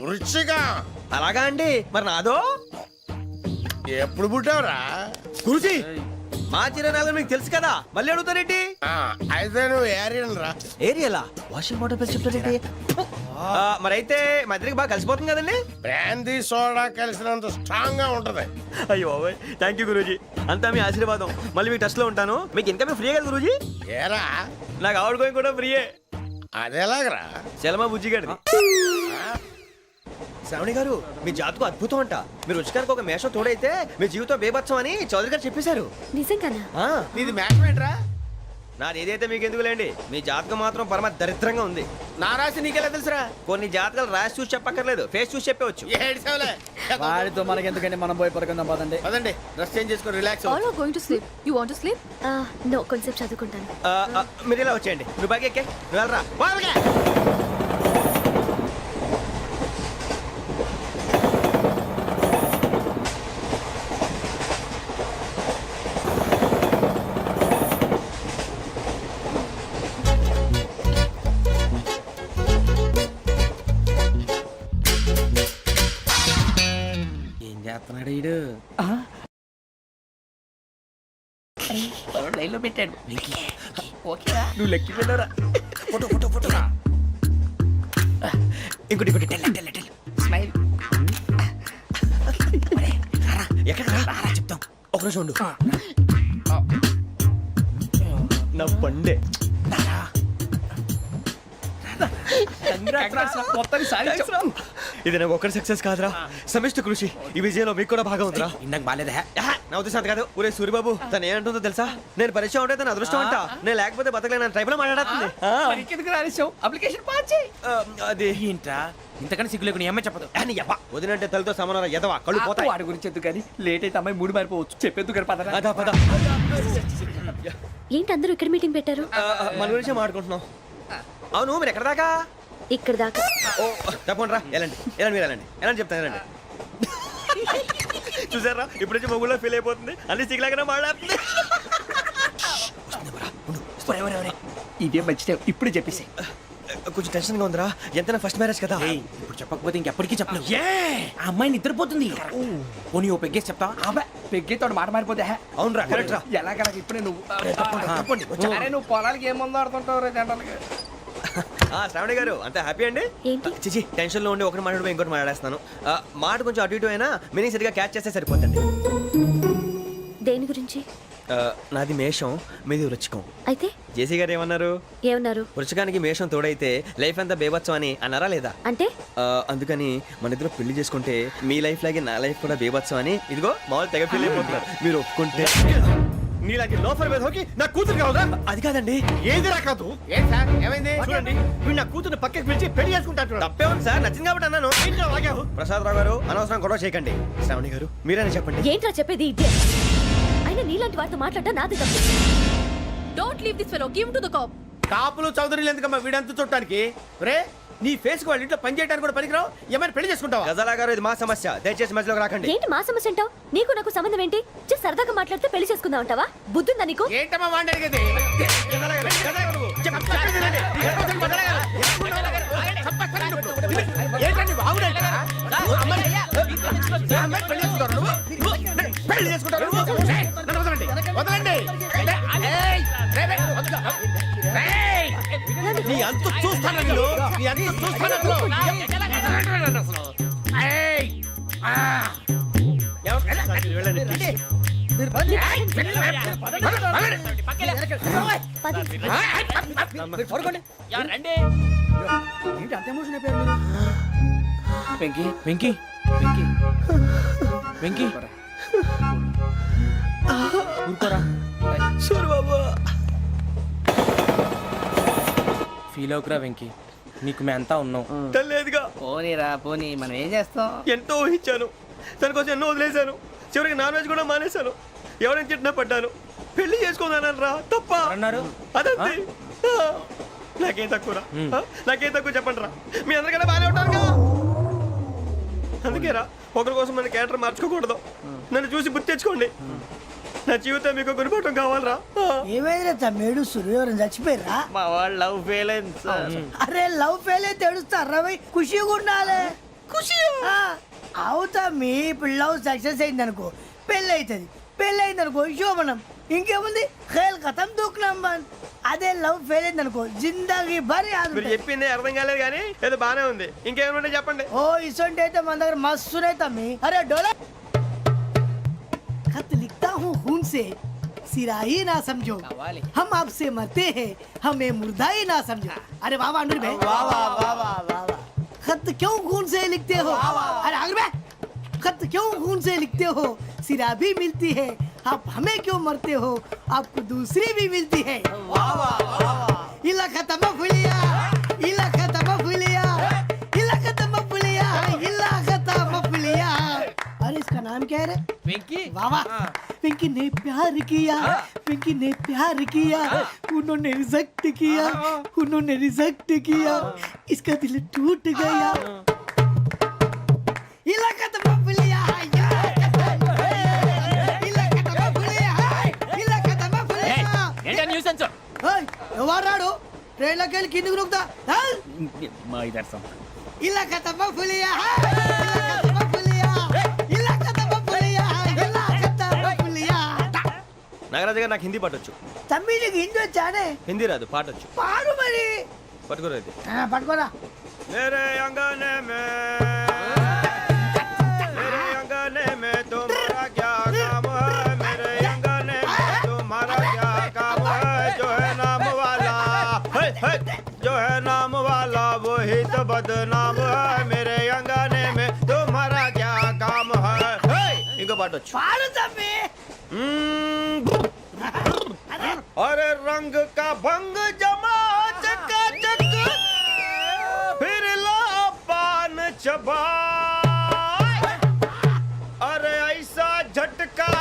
వృచ్చిక. అలాగా అండి, మరి నాదో? ఎప్పుడు పుట్టావురా? గురుజీ, మా చిరనాలు మీకు తెలుసు కదా, మళ్ళీ అడుగుతారేంటి? అయితే నువ్వు ఏరియన్ రా. ఏరియలా? వాషింగ్ వాటర్ పేరు చెప్తారేంటి? మరైతే మా ఇద్దరికి బాగా కలిసిపోతుంది కదండి. బ్రాందీ సోడా కలిసినంత స్ట్రాంగ్ గా ఉంటది. అయ్యో థ్యాంక్ యూ గురూజీ, అంతా మీ ఆశీర్వాదం. మళ్ళీ మీకు టచ్ లో ఉంటాను. మీకు ఇంకా ఫ్రీ కదా గురూజీ? ఏరా, నాకు ఆవిడ గోయింగ్ కూడా ఫ్రీయే. అదెలాగరా? చలమా బుజ్జి గారిది. శ్రావణి గారు, మీ జాతకు అద్భుతం అంట. మీరు రుచికారికి ఒక మేషం తోడైతే మీ జీవితం బేబత్సం అని చౌదరి గారు చెప్పేశారు. నిజంగానా? నీది మ్యాచ్ ఏంట్రా? నాది ఏదైతే మీకు ఎందుకులేండి, మీ జాతకం మాత్రం పరమ దరిద్రంగా ఉంది. నా రాసి నీకెలా తెలుసురా? కొన్ని జాతకాలు రాసి చూసి చెప్పక్కర్లేదు, ఫేస్ చూసి చెప్పవచ్చు. ఏడ్చావులే. వాడితో మనకి ఎందుకండి, మనం పోయి పడుకుందాం పదండి. పదండి, డ్రెస్ చేంజ్ చేసుకొని relax All are going to sleep. You want to sleep? No, కొంచెం చదువుకుంటాను. మీరు ఇలా వచ్చేయండి. నువ్వు బాగా ఎక్కే, నువ్వు వెళ్ళరా. వాళ్ళకే. ఏం చేస్తున్నాడు వీడు? లైన్లో పెట్టాడు. నువ్వు లెక్కి వెళ్ళరా. Photo photo photo. ఇంకోటి ఇంకోటి. Tell smile. ఎక్కడ రా చెప్తాం. ఒక నిమిషం ఉండు. నా పండే. ఇది నాకు ఒక్కరి సక్సెస్ కాదురా, సమిష్టి కృషి. ఈ విజయంలో మీకు కూడా భాగం ఉందిరా. ఇందాక బాలేదా? నా ఉద్దేశం అంత కాదు. ఊరే సూరిబాబు, తను ఏమంటుందో తెలుసా? నేను పరిచయం ఉంటే తన అదృష్టం అంట, నేను లేకపోతే బతకలేను ట్రైబ్ లో మాట్లాడుతుంది. ఎందుకు రాలేసావు? అప్లికేషన్ పాస్ చేయి. అది ఏంట్రా ఇంతకన్నా సిగ్గు లేకుండా ఏమై చెప్పదు. వదినంటే తలతో సమానం ఎదవా, కళ్ళు పోతాయి. వాడి గురించి ఎందుకు కానీ, లేట్ అయితే అమ్మాయి మూడు మారిపోవచ్చు. చెప్పేందుకు గారు పదరా. అదా పద. ఏంటి అందరూ ఇక్కడ మీటింగ్ పెట్టారు? మన గురించే మాట్లాడుకుంటున్నాం. అవును మీరు ఎక్కడ దాకా ఇక్కడ దాకా. ఓ తప్పకుండా రా వెళ్ళండి వెళ్ళండి మీరు వెళ్ళండి వెళ్ళండి చెప్తాను వెళ్ళండి చూసారా ఇప్పుడు నుంచి మొగుల్లో ఫీల్ అయిపోతుంది అన్ని సిగ్లాగానే మాట్లాడుతుంది ఇదే మంచి ఇప్పుడు చెప్పేసి కొంచెం టెన్షన్ గా ఉందిరా ఎంతైనా ఫస్ట్ మ్యారేజ్ కదా ఇప్పుడు చెప్పకపోతే ఇంకెప్పటికీ చెప్పలేదు ఆ అమ్మాయి నిద్రపోతుంది పోనీ ఓ పెగ్గేసి చెప్తా పెగ్గేతో మాట మారిపోతే అవునరా కరెక్ట్ రా ఎలాగలా ఇప్పుడే నువ్వు అరే నువ్వు పొలాలకి ఏం ముందు ఆడుతుంటావు రే జనరల్గా. శ్రావణి గారు అంతే హ్యాపీ అండి ఏంటి? చిచి టెన్షన్ లో ఉండి ఒకటి మాట్లాడిపోయి ఇంకోటి మాట్లాడేస్తాను మాట కొంచెం అటు ఇటు అయినా మీనింగ్ సరిగా క్యాచ్ చేస్తే సరిపోతుంది దేని గురించి? నాది మేషం మీది వృచ్చికం అయితే జేసీ గారు ఏమన్నారు ఏమన్నారు? వృచ్చికానికి మేషం తోడైతే లైఫ్ అంతా బేబత్సం అని అన్నారా లేదా అంటే అందుకని మన ఇద్దరు పెళ్లి చేసుకుంటే మీ లైఫ్ లాగే నా లైఫ్ కూడా బేబత్సం అని ఇదిగో మామూలు తెగ ఫీల్ అయిపోతున్నారు మీరు ఒప్పుకుంటే నీలాంటి లోఫర్ మీద హోకి నా కూతురు కావదా అది కాదండి ఏది రాకాదు ఏం సార్ ఏమైంది చూడండి వీడు నా కూతురు పక్కకి పిలిచి పెళ్లి చేసుకుంటాడు తప్పే ఉంది సార్ నచ్చింది కాబట్టి అన్నాను ప్రసాద్ రావు గారు అనవసరం గొడవ చేయకండి శ్రావణి గారు మీరైనా చెప్పండి ఏంట్రా చెప్పేది? ఇదే అయినా నీలాంటి వారితో మాట్లాడటం నాది తప్పు. Don't leave this fellow. Give him to the cop. కాపులు చౌదరులు ఎందుకమ్మా వీడంతా చుట్టానికి రే నీ ఫేస్ కు వాళ్ళ ఇంట్లో పని చేయడానికి కూడా పనికిరావు ఏమైనా పెళ్లి చేసుకుంటావా గజాలా గారు ఇది మా సమస్య దయచేసి మధ్యలోకి రాకండి ఏంటి మా సమస్య అంటావు? నీకు నాకు సంబంధం ఏంటి? జస్ట్ సరదాగా మాట్లాడితే పెళ్లి చేసుకుందాం అంటావా? బుద్ధుందా నీకు? ఏంటమ్మా వాడిని అడిగేది ఏంటండి బాగుండేట పెళ్లి చేసుకుంటారు వదలండి నీ అంత చూస్తాను నీ అంత చూస్తాను ఏంటి అంత ఎమోషన్ అయిపోయారు మీరు? వెంకీ వెంకీ వెంకీ వెంకీ ఊరుకోరా ఫీల్ అవుకురా వెంకీ నీకు మేమంతా ఉన్నాం తెలియదుగా పోనీరా పోనీ మనం ఏం చేస్తాం? ఎంతో ఊహించాను తన కోసం ఎన్నో వదిలేశాను చివరికి నాన్ వెజ్ కూడా మానేశాను ఎవరైనా తిట్టినా పడ్డాను పెళ్లి చేసుకున్నాను రా తప్ప అన్నారు అదంతే నాకేం తక్కువ నాకేం తక్కువ చెప్పండి రా మీ అందరికన్నా బాగానే ఉంటారుగా అందుకేరా ఒకరి కోసం మన క్యారెక్టర్ మార్చుకోకూడదు నన్ను చూసి గుర్తు తెచ్చుకోండి నా జీవితం మీకు గురిపటం కావాలరా ఏమైనా తమ్మేడు సూర్యవరం చచ్చిపోయిరా? మా వాళ్ళు లవ్ ఫెయిల్ అయింది సార్ అరే లవ్ ఫెయిల్ అయితే ఏడుస్తారా భయ్? ఖుషిగా ఉండాలి. ఖుషి అవుతా మీ ఇప్పుడు లవ్ సక్సెస్ అయింది అనుకో పెళ్ళి అవుతుంది. పెళ్ళి అయింది అనుకో శోభనం. ఇంకేముంది ఖేల్ కథం దూకునాం బంద్. అదే లవ్ ఫెయిల్ అయింది అనుకో జిందాగీ భారీ మీరు చెప్పింది అర్థం కాలేదు కానీ ఏదో బానే ఉంది ఇంకేమైనా చెప్పండి ఓ ఇసొంటి అయితే మన దగ్గర మస్తునే తమ్మి. అరే డోలా खत लिखता हूँ खून से सिरा ही ना समझो हम आपसे मरते हैं हमें मुर्दा ही ना समझो. अरे वाह वाह अनुर भाई वाह वाह वाह वाह वाह खत क्यों खून से लिखते हो? अरे अनुर भाई खत क्यों खून से लिखते हो? सिरा भी मिलती है आप हमें क्यों मरते हो? आपको दूसरी भी मिलती है. वाह वाह वाह इला खत्म फुलिया इला खत्म फुलिया इला खत्म फुलिया इला खत्म फुलिया. अरे इसका नाम क्या है रे? వెంకీ वाह वाह पिंकी ने प्यार किया पिंकी ने प्यार किया उन्होंने रिजेक्ट किया उन्होंने रिजेक्ट किया इसका दिल टूट गया. इलाका तो बबलिया इलाका तो बबलिया इलाका तो बबलिया. ఏంటా న్యూసెన్స్ ఓయ్ ఎవరాడు ట్రైన్ లోకి వెళ్ళి కిందకి నొక్కుతా. మా ఇదర్సం ఇలాకా तो बबलिया इलाका तो बबलिया इलाका तो बबलिया इलाका तो बबलिया. నాగరాజు గారు నాకు హిందీ పాటొచ్చు తమ్మి నీకు హిందీ వచ్చానే? హిందీ రాదు పాటొచ్చు పాడు మరి. పట్టుకోలేదు పట్టుకోరా. मेरे अंगने में मेरे अंगने में तुम्हारा क्या काम है मेरे अंगने में तुम्हारा क्या काम है जो है नाम वाला जो है नाम वाला वही तो बदनाम है मेरे अंगने में तुम्हारा क्या काम है इनको बाटो పాడు తమ్మి. अरे रंग का भंग जमा चकाचक फिर ला पान चबा अरे ऐसा झटका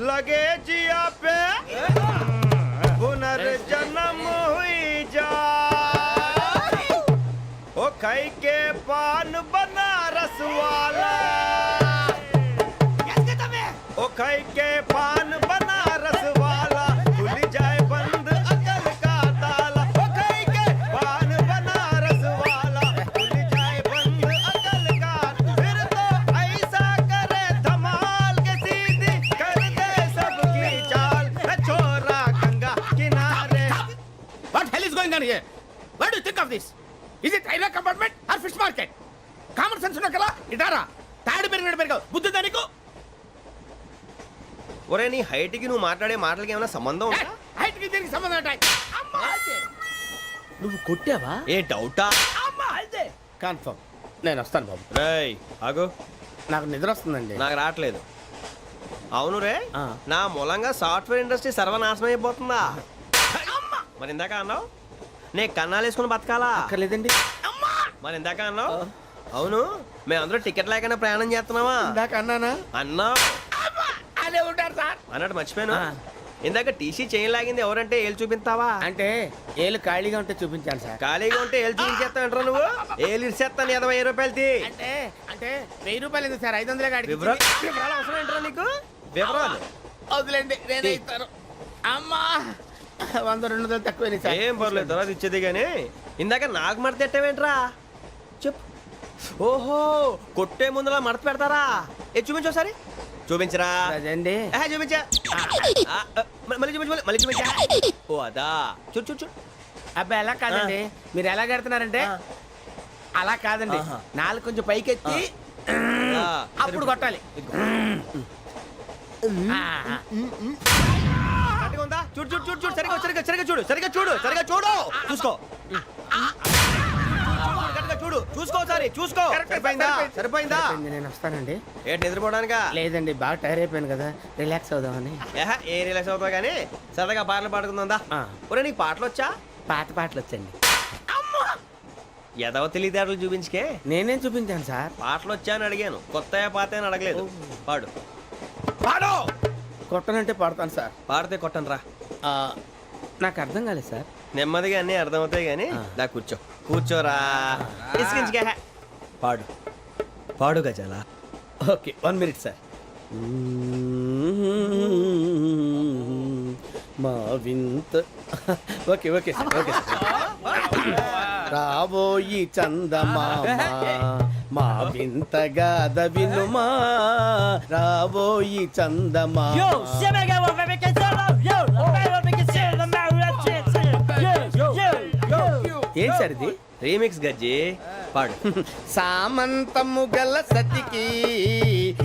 लगे जिया पे पुनर्जन्म हुई जा खाई के पान बनारस वाला ओ खाई के पान बनारस वाला खुल जाए बंद अकल का ताला ओ खाई के पान बनारस वाला खुल जाए बंद अकल का फिर तो ऐसा करे धमाल के सीधी कर दे सबकी चाल छोरा गंगा किनारे What hell is going on here? What do you think of this? Is it railway compartment or fish market? Common sense ఉన్న కదా ఇటారా తాడు పెరిగావు బుద్ధి దానికి ఒరే నీ హైట్ కి నువ్వు మాట్లాడే మాటలకి ఏమైనా సంబంధం ఉందా హైట్ కి దీనికి సంబంధం ఉంటాయి అమ్మా నువ్వు కొట్టావా? ఏ డౌటా అమ్మా అయితే కన్ఫర్మ్ నేను వస్తాను బాబు రేయ్ ఆగు నాకు నిద్ర వస్తుందండి నాకు రావట్లేదు అవును రే ఆ. నా మూలంగా సాఫ్ట్వేర్ ఇండస్ట్రీ సర్వనాశనం అయిపోతుందా మరి ఇందాక అన్నావు నే కన్నాలు వేసుకుని బతకాలా అక్కర్లేదండి. మరి ఇందాక అన్నావు అవును మేమందరూ టికెట్ లేకుండా ప్రయాణం చేస్తున్నావా ఇందాక అన్నానా అన్నావు అదే ఉంటారు సార్ అన్నట్టు మర్చిపోయాను ఆ. ఇందాక టీసీ చేయి లాగింది ఎవరంటే ఏళ్ళు చూపిస్తావా అంటే ఏళ్ళు ఖాళీగా ఉంటే చూపించాను సార్ ఖాళీగా ఉంటే ఏళ్ళు చూపించేస్తానంటారా నువ్వు ఏళ్ళు ఇచ్చేస్తాను 20 రూపాయలది అంటే అంటే 1000 రూపాయలు ఎందుకు సార్ 500 కాడికి వివరాలు వివరాలు అవసరం ఏంటరా నీకు వివరాలు వదిలేండి నేనే ఇస్తాను అమ్మా 100 200 తక్కువ సార్ ఏం పర్లేదు తర్వాత ఇచ్చేది కానీ ఇందాక నాకు మడత ఎట్టవేంట్రా చెప్పు ఓహో కొట్టే ముందులా మడత పెడతారా ఏ చూపించు ఒకసారి చూపించరా అదండి చూపించా మళ్ళీ చూపించు మళ్ళీ చూపించా ఓ అదా చూడు చూడు చూడు అబ్బాయి ఎలా కాదండి మీరు ఎలా కడుతున్నారంటే అలా కాదండి ఆహా. నాలుగు కొంచెం పైకెత్తి ఆ, అప్పుడు కొట్టాలి ఇదిగో. ఆ, కరెక్ట్గా ఉందా చూడు చూడు చూడు చూడు సరిగా సరిగా సరిగా చూడు సరిగా చూడు సరిగా చూడు చూసుకో కరెక్ట్గా చూడు చూసుకో ఒకసారి చూసుకో సరిపోయిందా సరిపోయిందా సరిపోయింది, నేను వస్తానండి ఏంటి నిద్రపోవడానికా లేదండి బాగా టైర్ అయిపోయాను కదా రిలాక్స్ అవుదామని ఏ రిలాక్స్ అవుతావు కానీ సరదాగా పాటలు పాడుకుందా ఆ. ఒరే నీకు పాటలు వచ్చా పాత పాటలు వచ్చండి ఎదవ తెలివితేటలు చూపించుకే నేనేం చూపించాను సార్ పాటలు వచ్చా అని అడిగాను కొత్త పాత అని అడగలేదు పాడు పాడు కొట్టనంటే పాడతాను సార్ పాడితే కొట్టను రా ఆ, నాకు అర్థం కాలేదు సార్ నెమ్మదిగా అన్నీ అర్థమవుతాయి కానీ దా కూర్చో కూర్చోరా ఇసుకించుకే పాడు పాడు గజాల ఓకే 1 మినిట్ సార్ మా వింత okay okay sir okay sir రాబోయి చందమామ మా వింత గాథ వినుమా రాబోయి చందమామ ఏం సార్ ఇది రీమిక్స్ గజ్జి పాడు సామంతము గల సతికి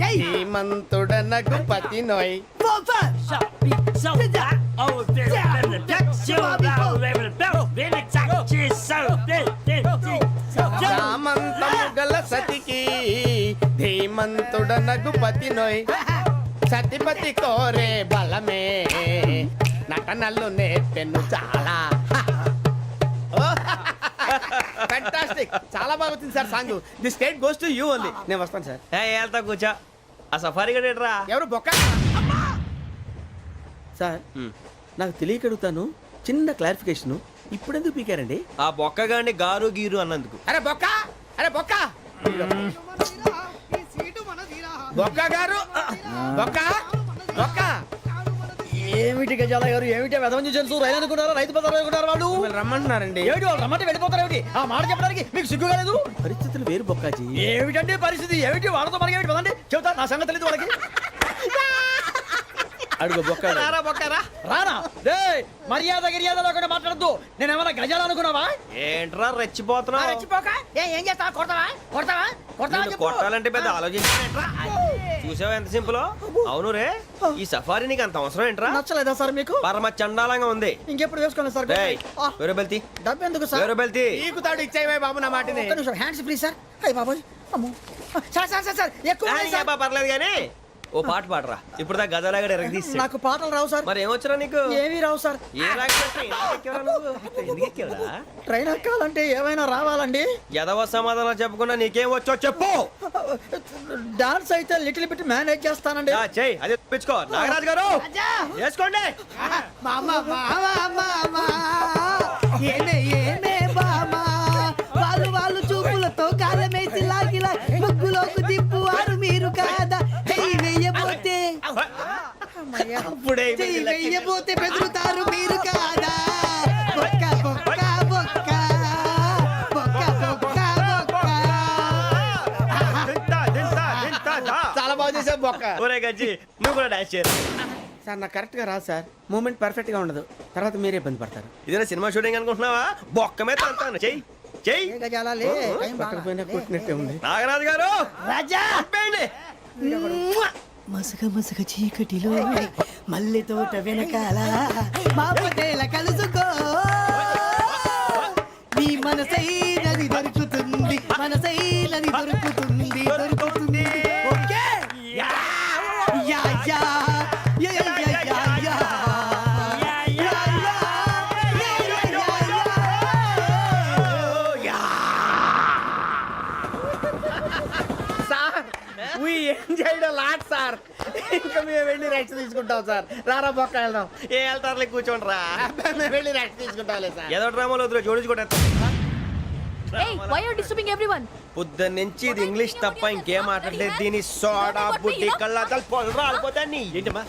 హేమంతుడనగు పతి నోయ్ సామంతము గల సతికి ధీమంతుడనగు పతి నోయ్ సతిపతి కోరే బలమే నటనలు నేర్పెను చాలా ఫ్యాంటాస్టిక్ చాలా బాగా వచ్చింది sir song the state goes to you only నేను వస్తాను సార్ వెళ్తా కూర్చో ఆ సఫారీ గడేట్రా ఎవరు బొక్క సార్ నాకు తెలియక అడుగుతాను చిన్న క్లారిఫికేషన్ ఇప్పుడు ఎందుకు పీకారండి ఆ బొక్కగాండి గారు గీరు అన్నందుకు అరే బొక్క అరే బొక్క బొక్క గారు బొక్క బొక్క ఏమిటి గజాల గారు ఏమిటి వెదవం చూసారు రైలు అనుకున్నారా రైతు బజార్ అనుకున్నారు వాళ్ళు మిమ్మల్ని రమ్మంటున్నారండి ఏమిటి వాళ్ళు రమ్మంటే వెళ్ళిపోతారు ఏమిటి ఆ మాట చెప్పడానికి మీకు సిగ్గు కాలేదు పరిస్థితులు వేరు బొక్కాజీ ఏమిటండి పరిస్థితి ఏమిటి వాళ్ళతో మనకి ఏమిటి పదండి చెబుతా నా సంగతి తెలియదు వాళ్ళకి అడుగు బొక్క రారా బొక్కరా రానా రే మర్యాద గిర్యాద లేకుండా మాట్లాడద్దు నేను ఏమైనా గజాలు అనుకున్నావా ఏంట్రా రెచ్చిపోతున్నావు రెచ్చిపోక ఏం చేస్తావా కొడతావా కొడతావా కొడతావా నిన్ను చెప్పు. కొట్టాలంటే పెద్ద ఆలోచించానేంట్రా చూసావా ఎంత సింపుల్ అవును రే ఈ సఫారీ నీకు అంత అవసరం ఏంట్రా నచ్చలేదా సార్ మీకు పరమ చండాలంగా ఉంది ఇంకెప్పుడు వేసుకోండి సార్ డేయ్, వేరే బెల్తి డబ్బు ఎందుకు సార్ వేరే బెల్తి నీకు తాడు ఇచ్చేవే బాబు నా మాటని ఒక్క నిమిషం హ్యాండ్స్ ఫ్రీ సార్ అయ్యి బాబోయ్ అమ్మో సార్ సార్ సార్ సార్ ఎక్కువ ఉన్నాయి సార్. పర్లేదు కానీ ఓ పాట పాడరా ఇప్పుడు దా గదలాగడ ఎరగదీసి నాకు పాటలు రావు సార్ మరి ఏమొచ్చరా నీకు ఏమీ రావు సార్ ఏ రాకపోతే ఎందుకు ఎక్కేవరా నువ్వు? ఎందుకు ఎక్కేవరా? ట్రైన్ ఎక్కాలంటే ఏమైనా రావాలండి ఎదవ సమాధానం చెప్పకుండా నీకేం వచ్చో చెప్పు డాన్స్ అయితే లిటిల్ బిట్ మేనేజ్ చేస్తానండి ఆ, చెయ్ అదే తెప్పించుకో నాగరాజు గారు వేసుకోండి మామ మామ మామ ఏమే ఏమే బామ వాళ్ళు వాళ్ళు చూపుల అప్పుడే చెయ్యి వెయ్యబోతే బెదురుతారు మీరు కాదా బొక్క బొక్క బొక్క బొక్క బొక్క బొక్క చాలా బాగా చేసావు బొక్క. ఒరే గజ్జి నువ్వు కూడా డాన్స్ చేయరు. సార్ నాకు కరెక్ట్ గా రాదు సార్. మూమెంట్ పర్ఫెక్ట్ గా ఉండదు, తర్వాత మీరే ఇబ్బంది పడతారు. ఇదేనా సినిమా షూటింగ్ అనుకుంటున్నావా? బొక్క మీద అంటాను. చెయ్యి చెయ్యి. పక్కన పోయినా కొట్టినట్టే ఉంది. నాగరాజు గారు రాజా ఆపేయండి. మసక మసక చీకటిలో మల్లె తోట వెనకాల మా పటేల కలుసుకో నీ మనసైనది దొరుకుతుంది మనసైనది దొరుకుతుంది దొరుకుతుంది okay yeah yeah yeah yeah yeah yeah yeah yeah yeah yeah sir we enjoyed a lot, sir. ఇంకా మేము వెళ్ళి రెస్ట్ తీసుకుంటాం సార్. రారా బొక్క వెళ్దాం. ఏ వెళ్తారులే కూర్చోండి రా. మేము వెళ్ళి రెస్ట్ తీసుకుంటాంలే సార్. ఏదో డ్రామాలో వద్దు జోడించుకుంటా. Hey, why are you disturbing everyone? పొద్దున్న నుంచి ఇది ఇంగ్లీష్ తప్ప ఇంకేం మాట్లాడలేదు. దీని సోడా బుడ్డి కళ్ళ పొలరా అయిపోతా నీ ఏంటమ్మా